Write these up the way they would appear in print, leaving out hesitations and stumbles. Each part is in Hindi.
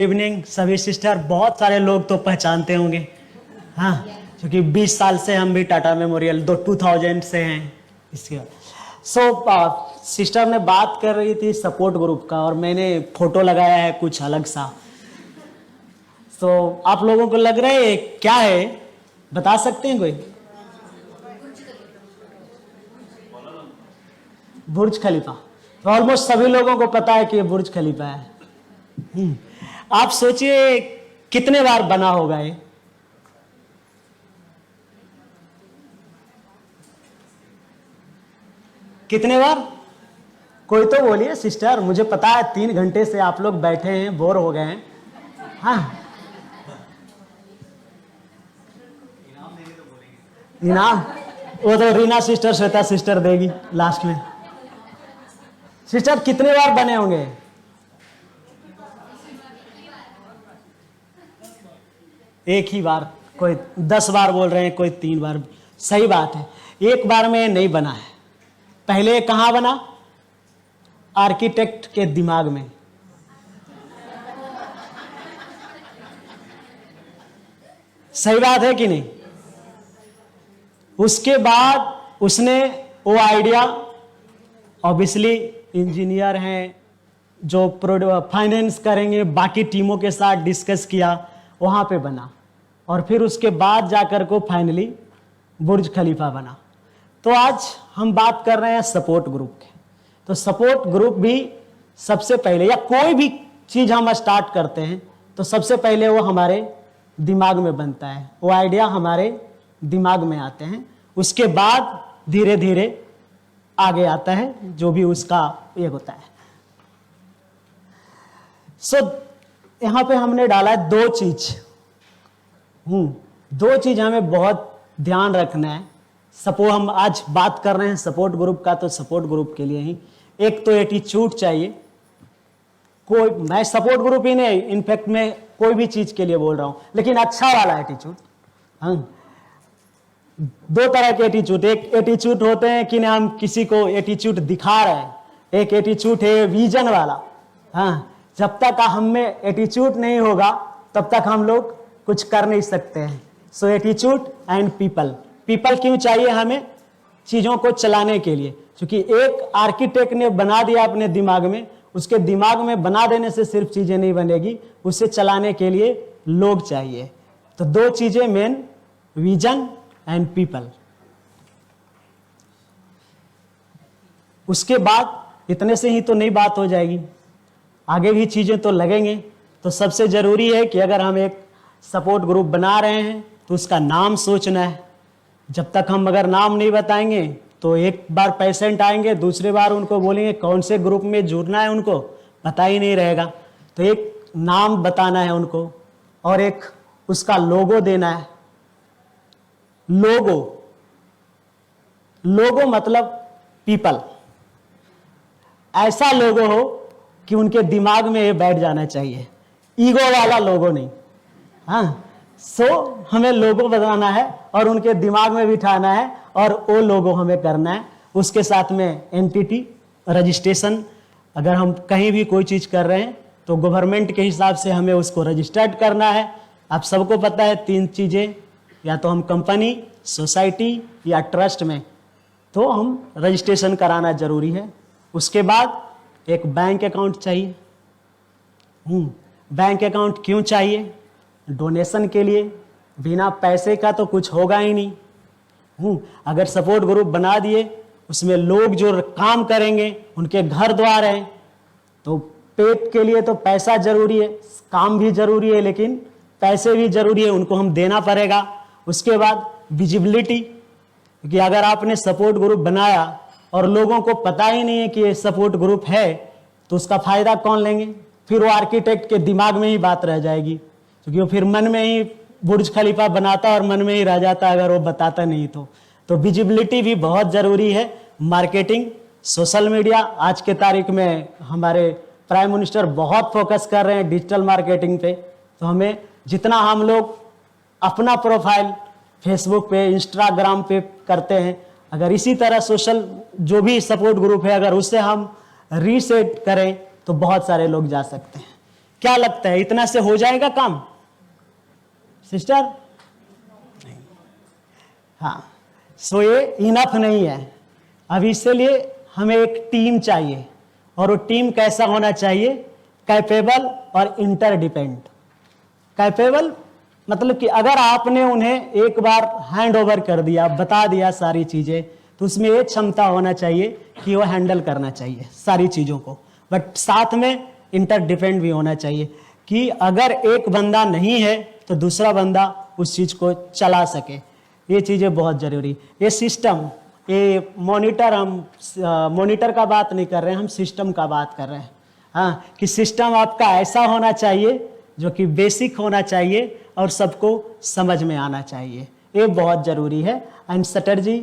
इवनिंग सभी सिस्टर, बहुत सारे लोग तो पहचानते होंगे, हाँ, क्योंकि 20 साल से हम भी टाटा मेमोरियल 2000 से हैं इसके। सिस्टर ने बात कर रही थी सपोर्ट ग्रुप का और मैंने फोटो लगाया है कुछ अलग सा। आप लोगों को लग रहा है क्या है, बता सकते हैं कोई? बुर्ज खलीफा। तो ऑलमोस्ट सभी लोगों को पता है कि ये बुर्ज खलीफा है। आप सोचिए कितने बार बना होगा ये? कितने बार? कोई तो बोलिए सिस्टर, मुझे पता है 3 घंटे से आप लोग बैठे हैं, बोर हो गए हैं। हाँ, इनाम वो तो रीना सिस्टर, श्वेता सिस्टर देगी लास्ट में। सिस्टर कितने बार बने होंगे? एक ही बार। कोई 10 बार बोल रहे हैं, कोई 3 बार। सही बात है, एक बार में नहीं बना है। पहले कहां बना? आर्किटेक्ट के दिमाग में। सही बात है कि नहीं? उसके बाद उसने वो आइडिया, ऑब्वियसली इंजीनियर हैं जो फाइनेंस करेंगे, बाकी टीमों के साथ डिस्कस किया, वहां पे बना। और फिर उसके बाद जाकर को फाइनली बुर्ज खलीफा बना। तो आज हम बात कर रहे हैं सपोर्ट ग्रुप के। तो सपोर्ट ग्रुप भी सबसे पहले, या कोई भी चीज हम स्टार्ट करते हैं तो सबसे पहले वो हमारे दिमाग में बनता है, वो आइडिया हमारे दिमाग में आते हैं। उसके बाद धीरे धीरे आगे आता है जो भी उसका ये होता है। यहां पे हमने डाला है 2 चीज। 2 चीज हमें बहुत ध्यान रखना है। हम आज बात कर रहे हैं सपोर्ट ग्रुप का, तो सपोर्ट ग्रुप के लिए ही एक तो एटीट्यूड चाहिए। मैं सपोर्ट ग्रुप ही नहीं, इनफैक्ट मैं कोई भी चीज के लिए बोल रहा हूं, लेकिन अच्छा वाला एटीट्यूड। 2 तरह के एटीट्यूड। एक एटीट्यूड होते हैं कि हम किसी को एटीट्यूड दिखा रहे हैं, एक एटीट्यूड है विजन वाला। जब तक हम में एटीट्यूड नहीं होगा तब तक हम लोग कुछ कर नहीं सकते हैं। सो एटीट्यूड एंड पीपल। पीपल क्यों चाहिए हमें? चीजों को चलाने के लिए। क्योंकि एक आर्किटेक्ट ने बना दिया अपने दिमाग में, उसके दिमाग में बना देने से सिर्फ चीजें नहीं बनेगी, उसे चलाने के लिए लोग चाहिए। तो 2 चीजें मेन, विजन एंड पीपल। उसके बाद इतने से ही तो नहीं बात हो जाएगी, आगे भी चीजें तो लगेंगे। तो सबसे जरूरी है कि अगर हम एक सपोर्ट ग्रुप बना रहे हैं तो उसका नाम सोचना है। जब तक हम अगर नाम नहीं बताएंगे तो एक बार पेशेंट आएंगे, दूसरी बार उनको बोलेंगे कौन से ग्रुप में जुड़ना है, उनको पता ही नहीं रहेगा। तो एक नाम बताना है उनको और एक उसका लोगो देना है। लोगो मतलब पीपल। ऐसा लोगो हो कि उनके दिमाग में ये बैठ जाना चाहिए, ईगो वाला लोगो नहीं। हमें लोगो बनाना है और उनके दिमाग में बिठाना है और वो लोगो हमें करना है। उसके साथ में एंटिटी रजिस्ट्रेशन, अगर हम कहीं भी कोई चीज कर रहे हैं तो गवर्नमेंट के हिसाब से हमें उसको रजिस्टर्ड करना है। आप सबको पता है 3 चीजें, या तो हम कंपनी, सोसाइटी या ट्रस्ट में, तो हम रजिस्ट्रेशन कराना जरूरी है। उसके बाद एक बैंक अकाउंट चाहिए। बैंक अकाउंट क्यों चाहिए? डोनेशन के लिए। बिना पैसे का तो कुछ होगा ही नहीं। अगर सपोर्ट ग्रुप बना दिए, उसमें लोग जो काम करेंगे उनके घर द्वार हैं, तो पेट के लिए तो पैसा जरूरी है, काम भी जरूरी है, लेकिन पैसे भी जरूरी है, उनको हम देना पड़ेगा। उसके बाद विजिबिलिटी, क्योंकि अगर आपने सपोर्ट ग्रुप बनाया और लोगों को पता ही नहीं है कि ये सपोर्ट ग्रुप है, तो उसका फायदा कौन लेंगे? फिर वो आर्किटेक्ट के दिमाग में ही बात रह जाएगी, क्योंकि वो फिर मन में ही बुर्ज खलीफा बनाता और मन में ही रह जाता अगर वो बताता नहीं तो विजिबिलिटी भी बहुत जरूरी है। मार्केटिंग, सोशल मीडिया, आज के तारीख में हमारे प्राइम मिनिस्टर बहुत फोकस कर रहे हैं डिजिटल मार्केटिंग पे। तो हमें जितना हम लोग अपना प्रोफाइल फेसबुक पे, इंस्टाग्राम पे करते हैं, अगर इसी तरह सोशल जो भी सपोर्ट ग्रुप है अगर उससे हम रीसेट करें तो बहुत सारे लोग जा सकते हैं। क्या लगता है इतना से हो जाएगा काम सिस्टर? नहीं। हाँ, सो ये इनफ नहीं है। अब इसलिए हमें एक टीम चाहिए, और वो टीम कैसा होना चाहिए? कैपेबल और इंटरडिपेंडेंट। कैपेबल मतलब कि अगर आपने उन्हें एक बार हैंड ओवर कर दिया, बता दिया सारी चीजें, तो उसमें ये क्षमता होना चाहिए कि वो हैंडल करना चाहिए सारी चीजों को। बट साथ में इंटरडिपेंडेंट भी होना चाहिए कि अगर एक बंदा नहीं है तो दूसरा बंदा उस चीज को चला सके। ये चीजें बहुत जरूरी। ये सिस्टम, ये मॉनिटर, हम मॉनिटर का बात नहीं कर रहे हैं, हम सिस्टम का बात कर रहे हैं। हाँ, कि सिस्टम आपका ऐसा होना चाहिए जो कि बेसिक होना चाहिए और सबको समझ में आना चाहिए। ये बहुत जरूरी है। एंड स्ट्रेटजी,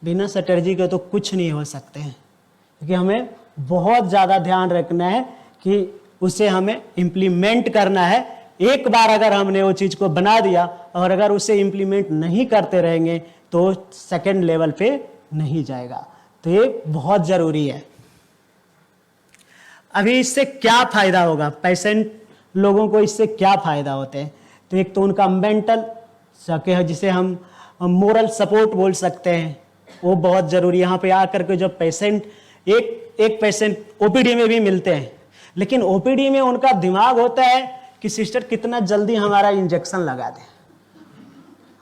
बिना स्ट्रेटजी के तो कुछ नहीं हो सकते हैं, क्योंकि हमें बहुत ज़्यादा ध्यान रखना है कि उसे हमें इम्प्लीमेंट करना है। एक बार अगर हमने वो चीज़ को बना दिया और अगर उसे इम्प्लीमेंट नहीं करते रहेंगे तो सेकंड लेवल पे नहीं जाएगा। तो ये बहुत ज़रूरी है। अभी इससे क्या फ़ायदा होगा? पेशेंट लोगों को इससे क्या फ़ायदा होते हैं? तो एक तो उनका मेंटल, जिसे हम मोरल सपोर्ट बोल सकते हैं, वो बहुत ज़रूरी है। यहाँ पे आकर के जब पेशेंट, एक पेशेंट ओपीडी में भी मिलते हैं, लेकिन ओपीडी में उनका दिमाग होता है कि सिस्टर कितना जल्दी हमारा इंजेक्शन लगा दे।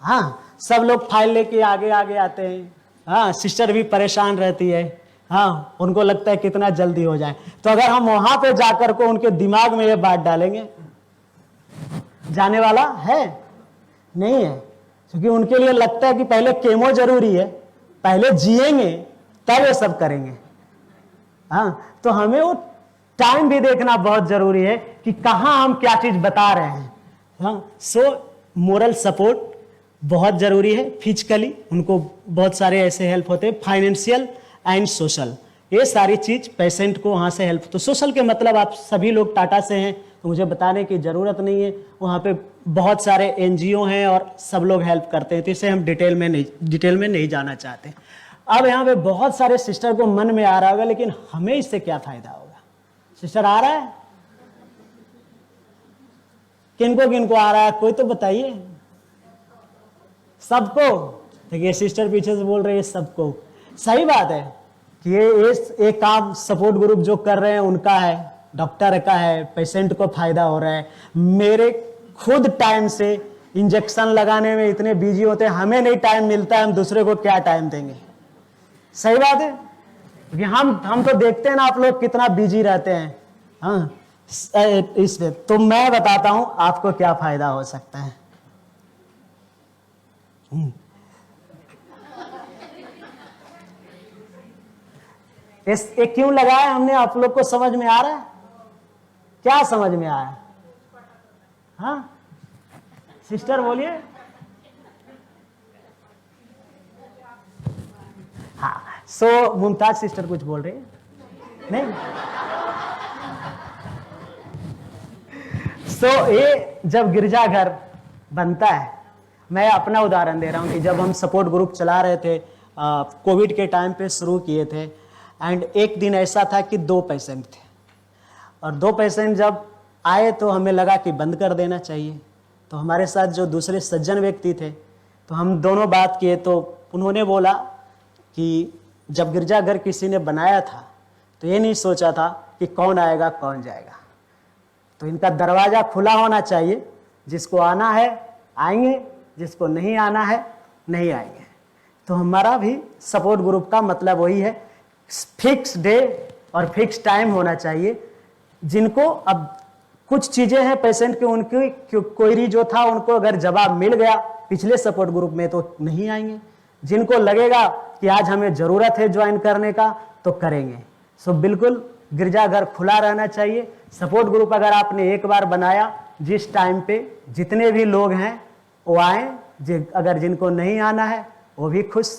हाँ, सब लोग फाइल लेके आगे आगे आते हैं। हाँ, सिस्टर भी परेशान रहती है। हाँ, उनको लगता है कितना जल्दी हो जाए। तो अगर हम वहां पे जाकर को उनके दिमाग में ये बात डालेंगे, जाने वाला है नहीं है, क्योंकि उनके लिए लगता है कि पहले केमो जरूरी है, पहले जिएंगे तब ये सब करेंगे। हाँ, तो हमें वो टाइम भी देखना बहुत जरूरी है कि कहाँ हम क्या चीज बता रहे हैं। हाँ, सो मोरल सपोर्ट बहुत जरूरी है। फिजिकली उनको बहुत सारे ऐसे हेल्प होते हैं, फाइनेंशियल एंड सोशल, ये सारी चीज पेशेंट को वहाँ से हेल्प। तो सोशल के मतलब आप सभी लोग टाटा से हैं तो मुझे बताने की जरूरत नहीं है, वहाँ पे बहुत सारे एनजीओ हैं और सब लोग हेल्प करते हैं। तो इसे हम डिटेल में नहीं जाना चाहते। अब यहाँ पे बहुत सारे सिस्टर को मन में आ रहा होगा, लेकिन हमें इससे क्या फायदा होगा? सिस्टर आ रहा है? किनको किनको आ रहा है कोई तो बताइए। सबको? देखिए सिस्टर पीछे से बोल रही है सबको। सही बात है कि ये काम सपोर्ट ग्रुप जो कर रहे हैं उनका है, डॉक्टर का है, पेशेंट को फायदा हो रहा है। मेरे खुद टाइम से इंजेक्शन लगाने में इतने बिजी होते हैं, हमें नहीं टाइम मिलता है, हम दूसरे को क्या टाइम देंगे? सही बात है, क्योंकि हम तो देखते हैं ना आप लोग कितना बिजी रहते हैं। हाँ, इसमें तो मैं बताता हूं आपको क्या फायदा हो सकता है। ये क्यों लगाया हमने, आप लोग को समझ में आ रहा है? क्या समझ में आया? हाँ सिस्टर बोलिए। हाँ, सो मुमताज सिस्टर कुछ बोल रही है? नहीं। सो ये जब गिरजाघर बनता है, मैं अपना उदाहरण दे रहा हूं कि जब हम सपोर्ट ग्रुप चला रहे थे, कोविड के टाइम पे शुरू किए थे, एंड एक दिन ऐसा था कि 2 पेशेंट थे, और 2 पेशेंट जब आए तो हमें लगा कि बंद कर देना चाहिए। तो हमारे साथ जो दूसरे सज्जन व्यक्ति थे, तो हम दोनों बात किए, तो उन्होंने बोला कि जब गिरजाघर किसी ने बनाया था तो ये नहीं सोचा था कि कौन आएगा कौन जाएगा, तो इनका दरवाज़ा खुला होना चाहिए, जिसको आना है आएंगे, जिसको नहीं आना है नहीं आएंगे। तो हमारा भी सपोर्ट ग्रुप का मतलब वही है, फिक्स डे और फिक्स टाइम होना चाहिए। जिनको अब कुछ चीज़ें हैं पेशेंट के, उनकी क्वेरी जो था उनको अगर जवाब मिल गया पिछले सपोर्ट ग्रुप में तो नहीं आएंगे। जिनको लगेगा कि आज हमें ज़रूरत है ज्वाइन करने का तो करेंगे। सो बिल्कुल गिरजाघर खुला रहना चाहिए। सपोर्ट ग्रुप अगर आपने एक बार बनाया, जिस टाइम पे जितने भी लोग हैं वो आए, अगर जिनको नहीं आना है वो भी खुश।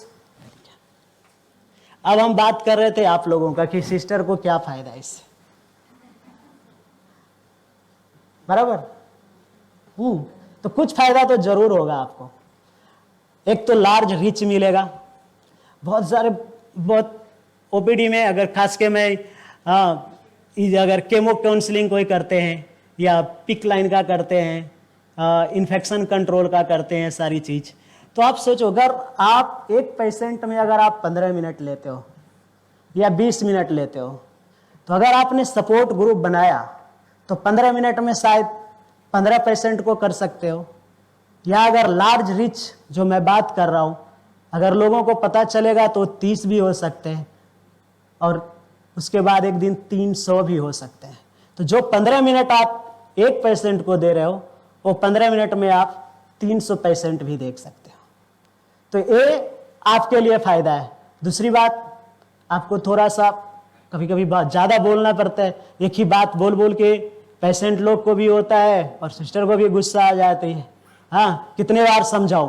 अब हम बात कर रहे थे आप लोगों का कि सिस्टर को क्या फायदा है इससे, बराबर? तो कुछ फायदा तो जरूर होगा आपको। एक तो लार्ज रीच मिलेगा, बहुत ओपीडी में, अगर खास के मैं अगर केमो काउंसलिंग कोई करते हैं या पिक लाइन का करते हैं, इन्फेक्शन कंट्रोल का करते हैं सारी चीज़। तो आप सोचो, अगर आप एक पेशेंट में अगर आप 15 मिनट लेते हो या 20 मिनट लेते हो, तो अगर आपने सपोर्ट ग्रुप बनाया तो 15 मिनट में शायद 15 पेशेंट को कर सकते हो। या अगर लार्ज रिच जो मैं बात कर रहा हूँ, अगर लोगों को पता चलेगा तो 30 भी हो सकते हैं, और उसके बाद एक दिन 300 भी हो सकते हैं। तो जो 15 मिनट आप एक पेशेंट को दे रहे हो, वो 15 मिनट में आप 300 पेशेंट भी देख सकते हो। तो ये आपके लिए फायदा है। दूसरी बात, आपको थोड़ा सा कभी कभी बात ज़्यादा बोलना पड़ता है। एक ही बात बोल बोल के पेशेंट लोग को भी होता है और सिस्टर को भी गुस्सा आ जाती है। हाँ, कितने बार समझाऊं,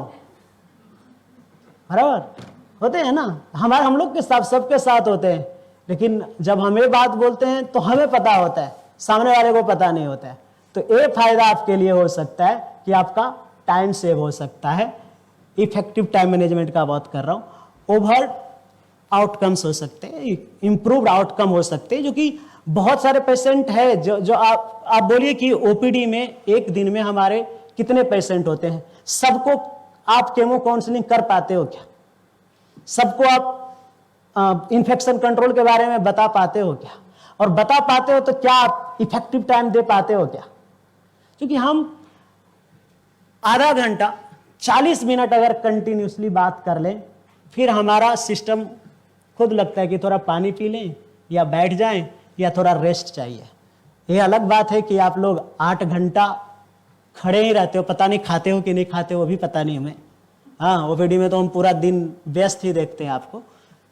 बराबर होते हैं ना, हम लोग के साथ, सबके साथ होते हैं। लेकिन जब हमें बात बोलते हैं तो हमें पता होता है, सामने वाले को पता नहीं होता है। तो ये फायदा आपके लिए हो सकता है कि आपका टाइम सेव हो सकता है। इफेक्टिव टाइम मैनेजमेंट का बात कर रहा हूँ। ओवर आउटकम्स हो सकते हैं, इंप्रूव्ड आउटकम हो सकते हैं, जो कि बहुत सारे पेशेंट है जो आप बोलिए कि ओपीडी में एक दिन में हमारे कितने पेशेंट होते हैं। सबको आप केमो काउंसलिंग कर पाते हो क्या? सबको आप इन्फेक्शन कंट्रोल के बारे में बता पाते हो क्या? और बता पाते हो तो क्या आप इफेक्टिव टाइम दे पाते हो क्या? क्योंकि हम आधा घंटा 40 मिनट अगर कंटिन्यूसली बात कर लें, फिर हमारा सिस्टम खुद लगता है कि थोड़ा पानी पी लें या बैठ जाएं या थोड़ा रेस्ट चाहिए। ये अलग बात है कि आप लोग 8 घंटा खड़े ही रहते हो, पता नहीं खाते हो कि नहीं खाते हो, वो भी पता नहीं हमें। हाँ, ओपीडी में तो हम पूरा दिन व्यस्त ही देखते हैं आपको।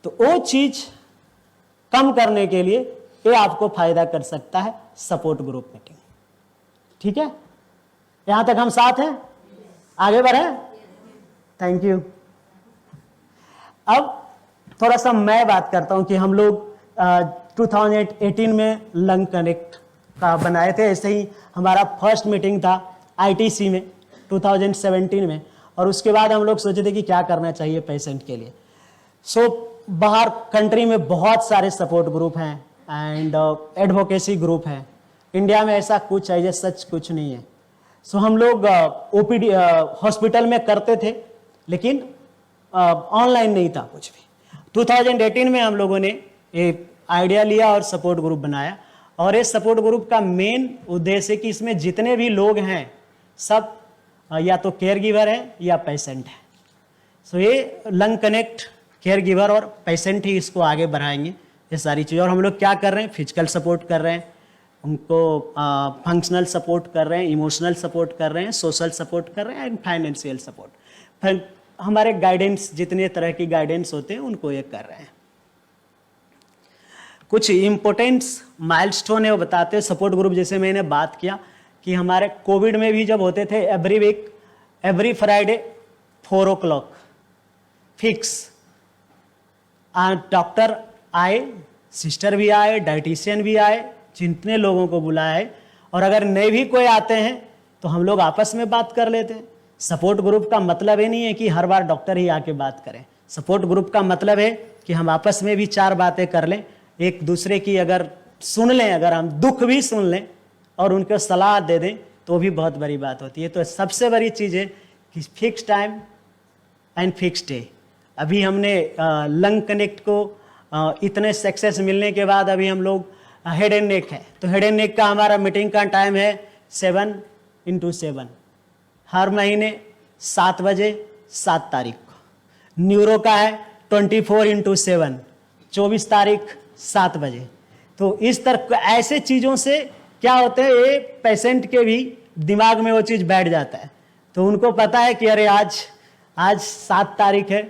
तो वो चीज़ कम करने के लिए ये आपको फायदा कर सकता है सपोर्ट ग्रुप मीटिंग। ठीक है, यहां तक हम साथ हैं? आगे बढ़े? Thank you. अब थोड़ा सा मैं बात करता हूं कि हम लोग 2018 में लंग कनेक्ट का बनाए थे। ऐसे ही हमारा फर्स्ट मीटिंग था आईटीसी में 2017 में, और उसके बाद हम लोग सोचे थे कि क्या करना चाहिए पेशेंट के लिए। बाहर कंट्री में बहुत सारे सपोर्ट ग्रुप हैं एंड एडवोकेसी ग्रुप हैं। इंडिया में ऐसा कुछ है, जैसे सच कुछ नहीं है। हम लोग ओपीडी हॉस्पिटल में करते थे, लेकिन ऑनलाइन नहीं था कुछ भी। 2018 में हम लोगों ने एक आइडिया लिया और सपोर्ट ग्रुप बनाया। और इस सपोर्ट ग्रुप का मेन उद्देश्य है कि इसमें जितने भी लोग हैं सब या तो केयर गिवर है या पेशेंट है। ये लंग कनेक्ट केयर गिवर और पेशेंट ही इसको आगे बढ़ाएंगे, ये सारी चीज़। और हम लोग क्या कर रहे हैं? फिजिकल सपोर्ट कर रहे हैं उनको, फंक्शनल सपोर्ट कर रहे हैं, इमोशनल सपोर्ट कर रहे हैं, सोशल सपोर्ट कर रहे हैं एंड फाइनेंशियल सपोर्ट। हमारे गाइडेंस, जितने तरह की गाइडेंस होते हैं उनको ये कर रहे हैं। कुछ इम्पोर्टेंट्स माइलस्टोन है वो बताते हैं सपोर्ट ग्रुप। जैसे मैंने बात किया कि हमारे कोविड में भी जब होते थे, every week every Friday 4 o'clock fix doctor आए, सिस्टर भी आए, डाइटिशियन भी आए, जितने लोगों को बुलाया है। और अगर नए भी कोई आते हैं तो हम लोग आपस में बात कर लेते हैं। सपोर्ट ग्रुप का मतलब ये नहीं है कि हर बार डॉक्टर ही आके बात करें। सपोर्ट ग्रुप का मतलब है कि हम आपस में भी 4 बातें कर लें, एक दूसरे की अगर सुन लें, अगर हम दुख भी सुन लें और उनको सलाह दे दें तो भी बहुत बड़ी बात होती है। तो सबसे बड़ी चीज़ है कि fix time and fix day. अभी हमने लंग कनेक्ट को इतने सक्सेस मिलने के बाद अभी हम लोग हेड एंड नेक है, तो हेड एंड नेक का हमारा मीटिंग का टाइम है 7x7 हर महीने 7 बजे 7 तारीख को। न्यूरो का है 24x7 24 तारीख 7 बजे। तो इस तरह ऐसे चीज़ों से क्या होते हैं, ये पेशेंट के भी दिमाग में वो चीज़ बैठ जाता है। तो उनको पता है कि अरे आज 7 तारीख है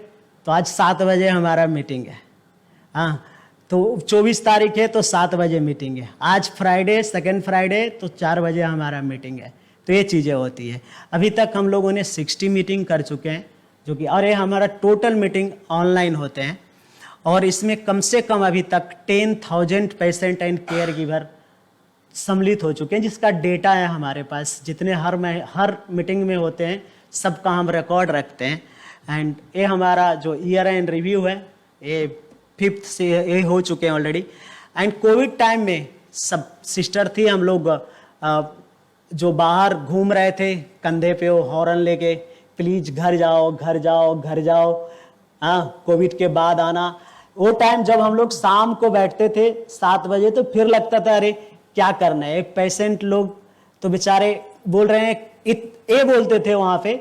तो आज 7 बजे हमारा मीटिंग है। हाँ, तो 24 तारीख है तो 7 बजे मीटिंग है। आज फ्राइडे, सेकेंड फ्राइडे, तो 4 बजे हमारा मीटिंग है। तो ये चीज़ें होती है। अभी तक हम लोगों ने 60 मीटिंग कर चुके हैं, जो कि, और ये हमारा टोटल मीटिंग ऑनलाइन होते हैं। और इसमें कम से कम अभी तक 10,000 पेशेंट एंड केयर गिवर सम्मिलित हो चुके हैं, जिसका डेटा है हमारे पास। जितने हर मीटिंग में होते हैं सबका हम रिकॉर्ड रखते हैं। एंड ये हमारा जो ईयर एंड रिव्यू है, ये 5th से ये हो चुके हैं ऑलरेडी। एंड कोविड टाइम में सब सिस्टर थी, हम लोग जो बाहर घूम रहे थे कंधे पे वो हॉर्न लेके, प्लीज घर जाओ घर जाओ घर जाओ, हाँ कोविड के बाद आना। वो टाइम जब हम लोग शाम को बैठते थे 7 बजे, तो फिर लगता था अरे क्या करना है। एक पेशेंट लोग तो बेचारे बोल रहे हैं, ये बोलते थे वहां पे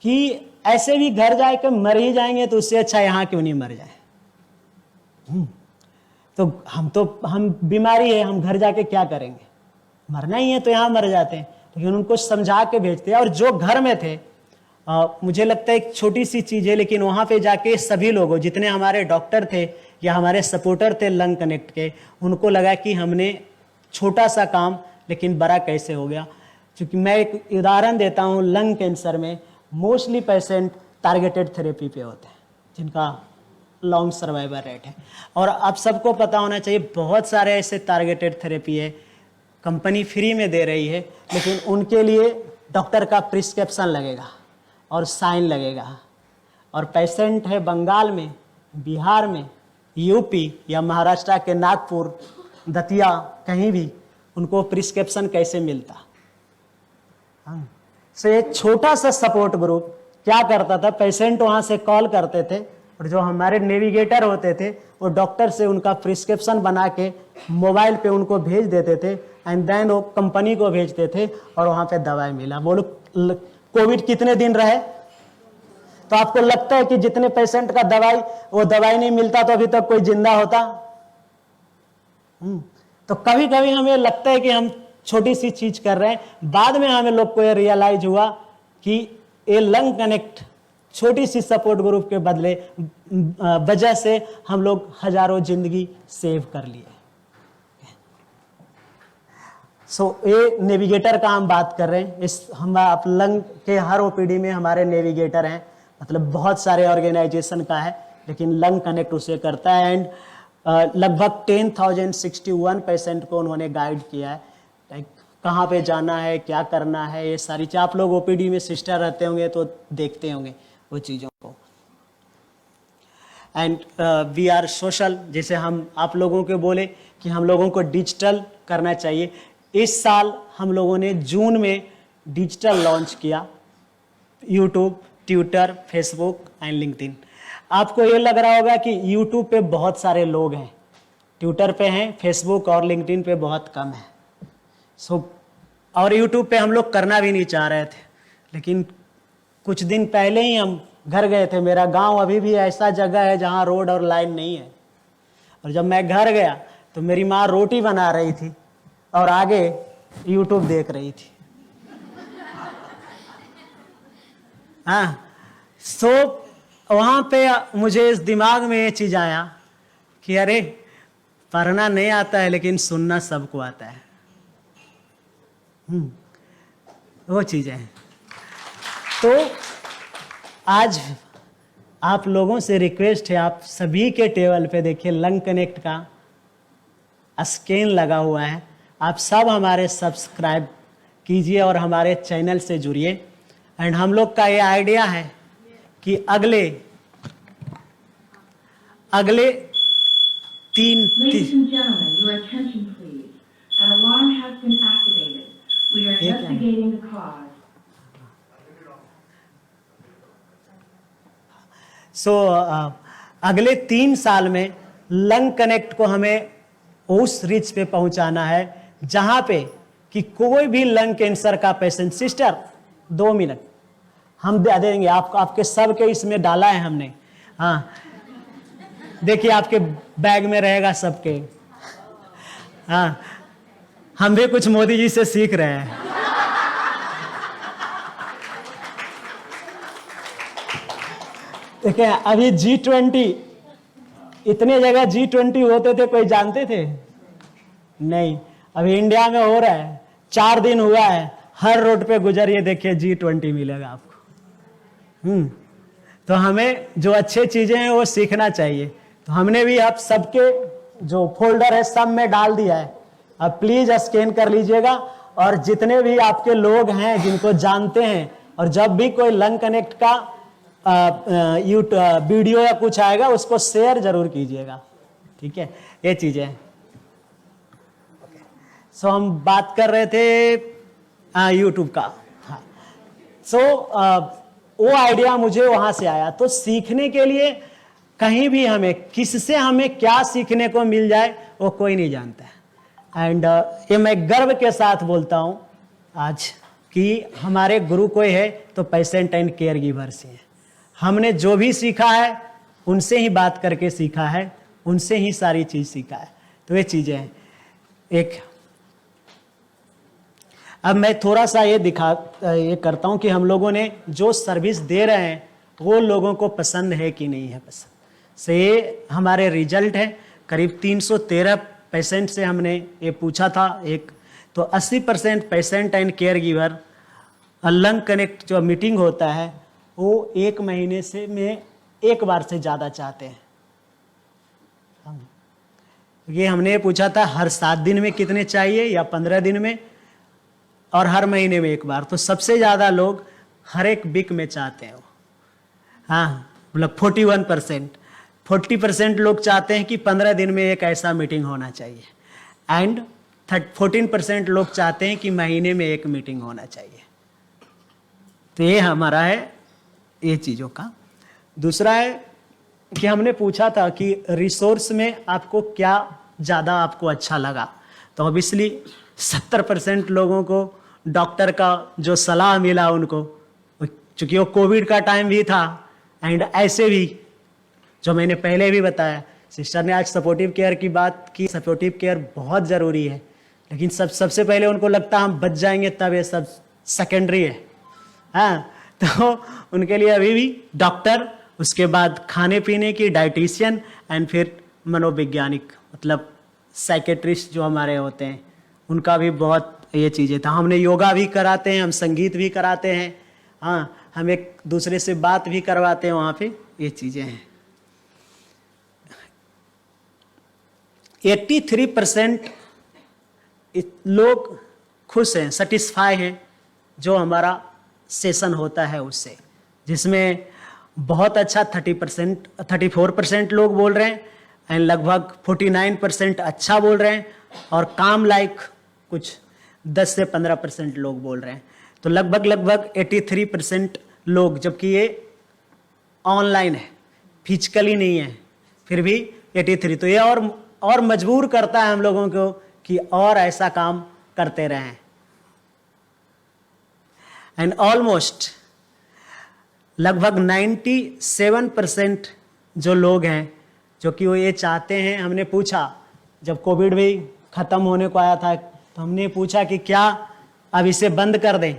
कि ऐसे भी घर जाके मर ही जाएंगे तो उससे अच्छा यहाँ क्यों नहीं मर जाए। तो हम बीमारी है, हम घर जाके क्या करेंगे, मरना ही है तो यहाँ मर जाते हैं। लेकिन उनको समझा के भेजते हैं। और जो घर में थे, मुझे लगता है एक छोटी सी चीज है, लेकिन वहां पे जाके सभी लोगों, जितने हमारे डॉक्टर थे या हमारे सपोर्टर थे लंग कनेक्ट के, उनको लगा कि हमने छोटा सा काम लेकिन बड़ा कैसे हो गया। क्योंकि मैं एक उदाहरण देता हूँ, लंग कैंसर में मोस्टली पेशेंट टारगेटेड थेरेपी पे होते हैं जिनका लॉन्ग सर्वाइवल रेट है। और आप सबको पता होना चाहिए बहुत सारे ऐसे टारगेटेड थेरेपी है कंपनी फ्री में दे रही है, लेकिन उनके लिए डॉक्टर का प्रिस्क्रिप्शन लगेगा और साइन लगेगा। और पेशेंट है बंगाल में, बिहार में, यूपी या महाराष्ट्र के नागपुर, दतिया, कहीं भी, उनको प्रिस्क्रिप्शन कैसे मिलता। सो एक छोटा सा सपोर्ट ग्रुप क्या करता था, पेशेंट वहां से कॉल करते थे और जो हमारे नेविगेटर होते थे वो डॉक्टर से उनका प्रिस्क्रिप्शन बना के मोबाइल पे उनको भेज देते थे, एंड देन वो कंपनी को भेजते थे और वहां पे दवाई मिला। बोलो कोविड कितने दिन रहे? तो आपको लगता है कि जितने पेशेंट का वो दवाई नहीं मिलता तो अभी तक कोई जिंदा होता? तो कभी कभी हमें लगता है कि हम छोटी सी चीज कर रहे हैं, बाद में हमें लोग को ये रियलाइज हुआ कि ये लंग कनेक्ट छोटी सी सपोर्ट ग्रुप के बदले वजह से हम लोग हजारों जिंदगी सेव कर लिए। ये नेविगेटर का हम बात कर रहे हैं। हम आप लंग के हर ओपीडी में हमारे नेविगेटर हैं, मतलब बहुत सारे ऑर्गेनाइजेशन का है, लेकिन लंग कनेक्ट उसे करता है। एंड लगभग 10,061 पेशेंट को उन्होंने गाइड किया है, लाइक कहाँ पे जाना है, क्या करना है, ये सारी चीज़। आप लोग ओपीडी में सिस्टर रहते होंगे तो देखते होंगे वो चीज़ों को। एंड वी आर सोशल, जैसे हम आप लोगों के बोले कि हम लोगों को डिजिटल करना चाहिए। इस साल हम लोगों ने जून में डिजिटल लॉन्च किया, YouTube, Twitter, Facebook and LinkedIn. आपको ये लग रहा होगा कि यूट्यूब पे बहुत सारे लोग हैं, ट्विटर पे हैं, फेसबुक और लिंक्डइन पे बहुत कम है। और यूट्यूब पे हम लोग करना भी नहीं चाह रहे थे, लेकिन कुछ दिन पहले ही हम घर गए थे। मेरा गांव अभी भी ऐसा जगह है जहां रोड और लाइन नहीं है। और जब मैं घर गया तो मेरी माँ रोटी बना रही थी और आगे यूट्यूब देख रही थी। वहां पे मुझे इस दिमाग में ये चीज आया कि अरे पढ़ना नहीं आता है लेकिन सुनना सबको आता है। वो चीजें हैं। तो आज आप लोगों से रिक्वेस्ट है, आप सभी के टेबल पे देखिए लंग कनेक्ट का स्कैन लगा हुआ है। आप सब हमारे सब्सक्राइब कीजिए और हमारे चैनल से जुड़िए। एंड हम लोग का ये आइडिया है कि अगले 3 अगले 3 साल में लंग कनेक्ट को हमें उस रीच पे पहुंचाना है जहां पे कि कोई भी लंग कैंसर का पेशेंट, सिस्टर 2 मिनट हम दे देंगे आपके सबके इसमें डाला है हमने। हाँ देखिए आपके बैग में रहेगा सबके। हाँ हम भी कुछ मोदी जी से सीख रहे हैं। देखिए अभी G20, इतने जगह G20 होते थे, कोई जानते थे? नहीं, अभी इंडिया में हो रहा है। 4 दिन हुआ है, हर रोड पे गुजरिए देखिए G20 मिलेगा आपको। तो हमें जो अच्छे चीजें हैं वो सीखना चाहिए। तो हमने भी आप सबके जो फोल्डर है सब में डाल दिया है, अब प्लीज स्कैन कर लीजिएगा। और जितने भी आपके लोग हैं जिनको जानते हैं, और जब भी कोई लंग कनेक्ट का वीडियो या कुछ आएगा उसको शेयर जरूर कीजिएगा, ठीक है? ये चीजें। सो हम बात कर रहे थे यूट्यूब का। हाँ, सो वो आइडिया मुझे वहाँ से आया। तो सीखने के लिए कहीं भी हमें किससे हमें क्या सीखने को मिल जाए वो कोई नहीं जानता है। एंड ये मैं गर्व के साथ बोलता हूँ आज कि हमारे गुरु कोई है तो पेशेंट एंड केयर गिवर से है। हमने जो भी सीखा है उनसे ही बात करके सीखा है, उनसे ही सारी चीज़ सीखा है। तो ये चीज़ें हैं। एक अब मैं थोड़ा सा ये करता हूँ कि हम लोगों ने जो सर्विस दे रहे हैं वो लोगों को पसंद है कि नहीं है पसंद से। ये हमारे रिजल्ट है। करीब 313 पेशेंट से हमने ये पूछा था एक, तो 80% patient and care giver lung connect जो मीटिंग होता है वो 1 महीने से में 1 बार से ज़्यादा चाहते हैं। ये हमने पूछा था हर 7 दिन में कितने चाहिए या 15 दिन में और हर महीने में 1 बार। तो सबसे ज़्यादा लोग हर एक वीक में चाहते हैं। हाँ, मतलब 40% लोग चाहते हैं कि 15 दिन में एक ऐसा मीटिंग होना चाहिए। एंड 14% लोग चाहते हैं कि महीने में 1 मीटिंग होना चाहिए। तो ये हमारा है ये चीज़ों का। दूसरा है कि हमने पूछा था कि रिसोर्स में आपको क्या ज़्यादा आपको अच्छा लगा। तो ऑब्वियसली 70% लोगों को डॉक्टर का जो सलाह मिला उनको, चूँकि वो कोविड का टाइम भी था एंड ऐसे भी जो मैंने पहले भी बताया, सिस्टर ने आज सपोर्टिव केयर की बात की। सपोर्टिव केयर बहुत ज़रूरी है, लेकिन सबसे पहले उनको लगता हम बच जाएंगे तब ये सब सेकेंडरी है। हाँ, तो उनके लिए अभी भी डॉक्टर, उसके बाद खाने पीने की डाइटिशियन एंड फिर मनोवैज्ञानिक मतलब साइकेट्रिस्ट जो हमारे होते हैं उनका भी बहुत ये चीज़ें था। हमने योगा भी कराते हैं, हम संगीत भी कराते हैं। हाँ, हम एक दूसरे से बात भी करवाते हैं वहाँ पे। ये चीज़ें हैं। 83% लोग खुश हैं, सेटिस्फाई हैं जो हमारा सेशन होता है उससे, जिसमें बहुत अच्छा 34% लोग बोल रहे हैं एंड लगभग 49% अच्छा बोल रहे हैं और काम लाइक कुछ 10 से 15% लोग बोल रहे हैं। तो लगभग 83% लोग, जबकि ये ऑनलाइन है, फिजिकली नहीं है, फिर भी 83। तो ये और मजबूर करता है हम लोगों को कि और ऐसा काम करते रहें। एंड ऑलमोस्ट लगभग 97% जो लोग हैं जो कि वो ये चाहते हैं। हमने पूछा जब कोविड भी ख़त्म होने को आया था तो हमने पूछा कि क्या अब इसे बंद कर दें,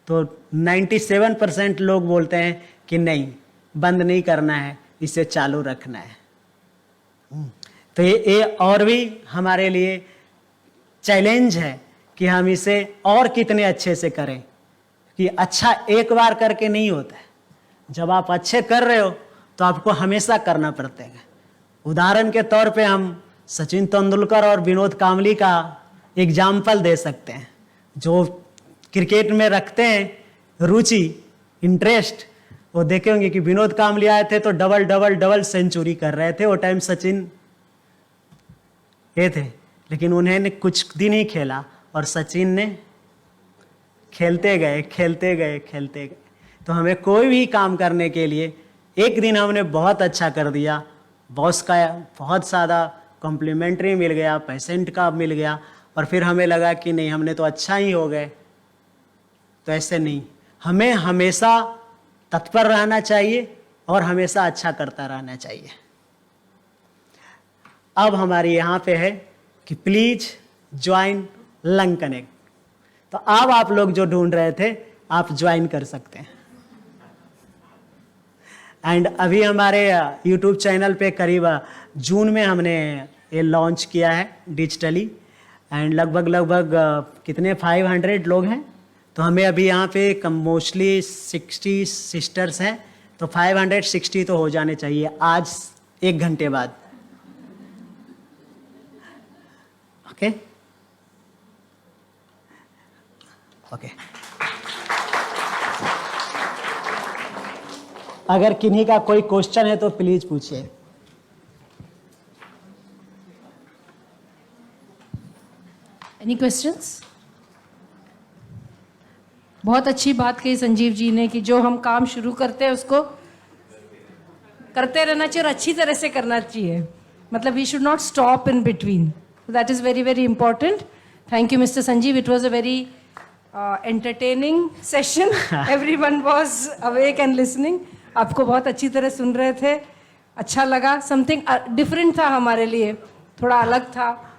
तो 97% लोग बोलते हैं कि नहीं, बंद नहीं करना है, इसे चालू रखना है। तो ये और भी हमारे लिए चैलेंज है कि हम इसे और कितने अच्छे से करें, कि अच्छा एक बार करके नहीं होता है। जब आप अच्छे कर रहे हो तो आपको हमेशा करना पड़ता है। उदाहरण के तौर पे हम सचिन तेंदुलकर और विनोद कांबली का एग्जाम्पल दे सकते हैं, जो क्रिकेट में रखते हैं रुचि, इंटरेस्ट। वो देखे होंगे कि विनोद कांबली आए थे तो डबल सेंचुरी कर रहे थे। वो टाइम सचिन ये थे, लेकिन उन्हें कुछ दिन ही खेला और सचिन ने खेलते गए। तो हमें कोई भी काम करने के लिए एक दिन हमने बहुत अच्छा कर दिया, बॉस का बहुत ज़्यादा कॉम्प्लीमेंट्री मिल गया, पेशेंट का मिल गया, और फिर हमें लगा कि नहीं हमने तो अच्छा ही हो गए। तो ऐसे नहीं, हमें हमेशा तत्पर रहना चाहिए और हमेशा अच्छा करता रहना चाहिए। अब हमारी यहाँ पे है कि प्लीज ज्वाइन लंग कनेक्ट। तो अब आप लोग जो ढूंढ रहे थे आप ज्वाइन कर सकते हैं। एंड अभी हमारे YouTube चैनल पे करीब जून में हमने ये लॉन्च किया है डिजिटली। एंड लगभग कितने 500 लोग हैं। तो हमें अभी यहाँ पे कम मोस्टली 60 सिस्टर्स हैं, तो 560 तो हो जाने चाहिए आज 1 घंटे बाद। Okay okay. अगर किन्हीं का कोई क्वेश्चन है तो प्लीज पूछिए। Any questions? बहुत अच्छी बात कही संजीव जी ने कि जो हम काम शुरू करते हैं उसको करते रहना चाहिए और अच्छी तरह से करना चाहिए. मतलब we should not stop in between. That is very very important. Thank you mister Sanjeev. It was a very entertaining session. Everyone was awake and listening. आपको बहुत अच्छी तरह सुन रहे थे. अच्छा लगा. समथिंग डिफरेंट था हमारे लिए, थोड़ा अलग था.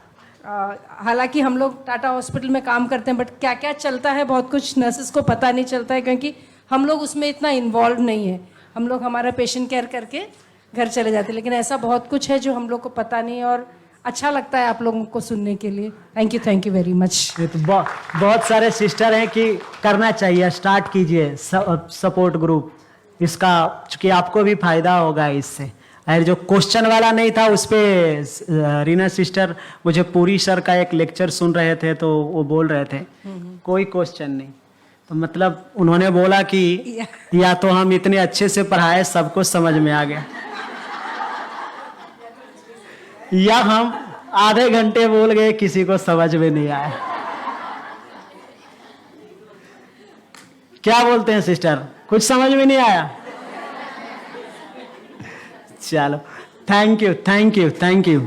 हालांकि हम लोग टाटा हॉस्पिटल में काम करते हैं, बट क्या क्या चलता है बहुत कुछ नर्सेस को पता नहीं चलता है, क्योंकि हम लोग उसमें इतना इन्वॉल्व नहीं है. हम लोग हमारा पेशेंट केयर करके घर चले जाते हैं, लेकिन ऐसा बहुत कुछ है जो हम लोग को पता नहीं है और अच्छा लगता है आप लोगों को सुनने के लिए. Thank you very much. ये तो बहुत सारे सिस्टर हैं कि करना चाहिए, स्टार्ट कीजिए सपोर्ट ग्रुप. इसका चूँकि आपको भी फायदा होगा इससे. और जो क्वेश्चन वाला नहीं था उस पर रीना सिस्टर मुझे पूरी सर का एक लेक्चर सुन रहे थे, तो वो बोल रहे थे कोई क्वेश्चन नहीं. तो मतलब उन्होंने बोला कि या तो हम इतने अच्छे से पढ़ाए सबको समझ में आ गया, या हम आधे घंटे बोल गए किसी को समझ में नहीं आया. क्या बोलते हैं सिस्टर, कुछ समझ में नहीं आया? चलो, थैंक यू.